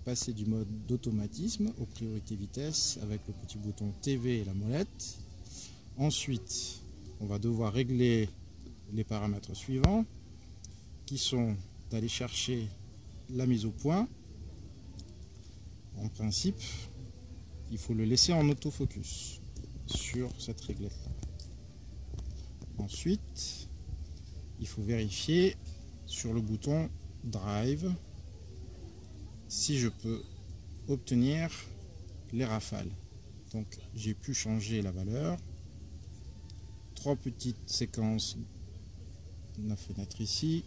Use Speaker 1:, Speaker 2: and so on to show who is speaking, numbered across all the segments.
Speaker 1: passer du mode d'automatisme aux priorités vitesse avec le petit bouton TV et la molette. Ensuite, on va devoir régler les paramètres suivants qui sont d'aller chercher la mise au point. En principe, il faut le laisser en autofocus sur cette réglette-là. Ensuite, il faut vérifier sur le bouton Drive si je peux obtenir les rafales. Donc j'ai pu changer la valeur. 3 petites séquences de la fenêtre ici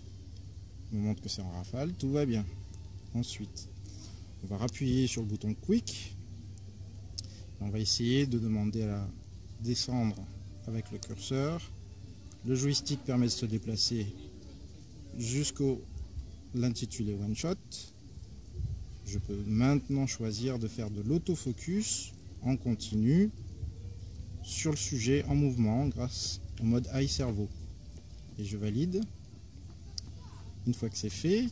Speaker 1: me montre que c'est en rafale, tout va bien. Ensuite, on va appuyer sur le bouton Quick. On va essayer de demander à descendre avec le curseur. Le joystick permet de se déplacer jusqu'au l'intitulé One Shot. Je peux maintenant choisir de faire de l'autofocus en continu sur le sujet en mouvement grâce au mode Eye Servo. Et je valide. Une fois que c'est fait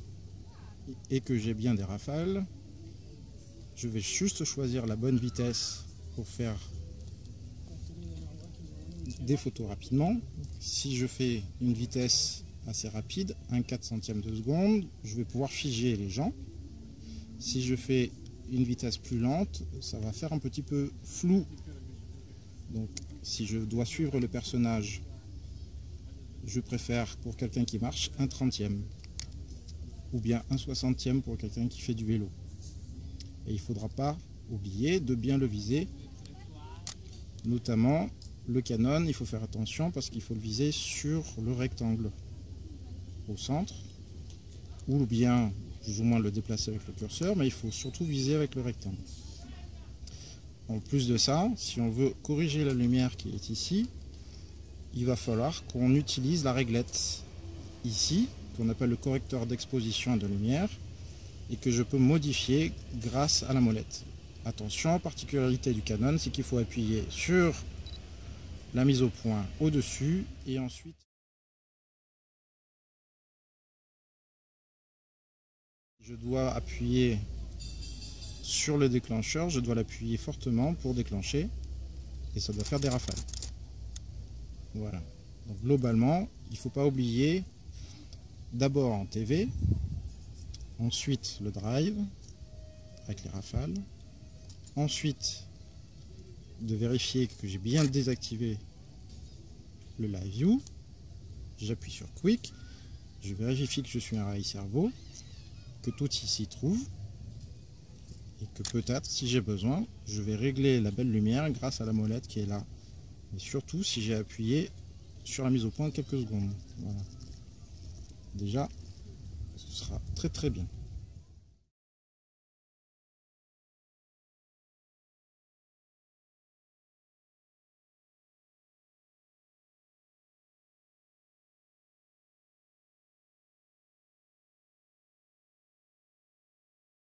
Speaker 1: et que j'ai bien des rafales, je vais juste choisir la bonne vitesse pour faire des photos rapidement. Si je fais une vitesse assez rapide, 1/400 de seconde, je vais pouvoir figer les gens. Si je fais une vitesse plus lente, ça va faire un petit peu flou. Donc si je dois suivre le personnage, je préfère pour quelqu'un qui marche 1/30 ou bien 1/60 pour quelqu'un qui fait du vélo. Et il ne faudra pas oublier de bien le viser, notamment le Canon. Il faut faire attention parce qu'il faut le viser sur le rectangle au centre, ou bien plus ou moins le déplacer avec le curseur, mais il faut surtout viser avec le rectangle. En plus de ça, si on veut corriger la lumière qui est ici, il va falloir qu'on utilise la réglette ici, qu'on appelle le correcteur d'exposition de lumière, et que je peux modifier grâce à la molette. Attention, particularité du Canon, c'est qu'il faut appuyer sur la mise au point au-dessus et ensuite je dois appuyer sur le déclencheur, je dois l'appuyer fortement pour déclencher et ça doit faire des rafales. Voilà. Donc globalement, il ne faut pas oublier d'abord en TV, ensuite le drive avec les rafales, ensuite de vérifier que j'ai bien désactivé le live view, j'appuie sur Quick, je vérifie que je suis un Eye Servo, que tout s'y trouve et que peut-être si j'ai besoin je vais régler la belle lumière grâce à la molette qui est là, et surtout si j'ai appuyé sur la mise au point quelques secondes. Voilà. Déjà ce sera très bien.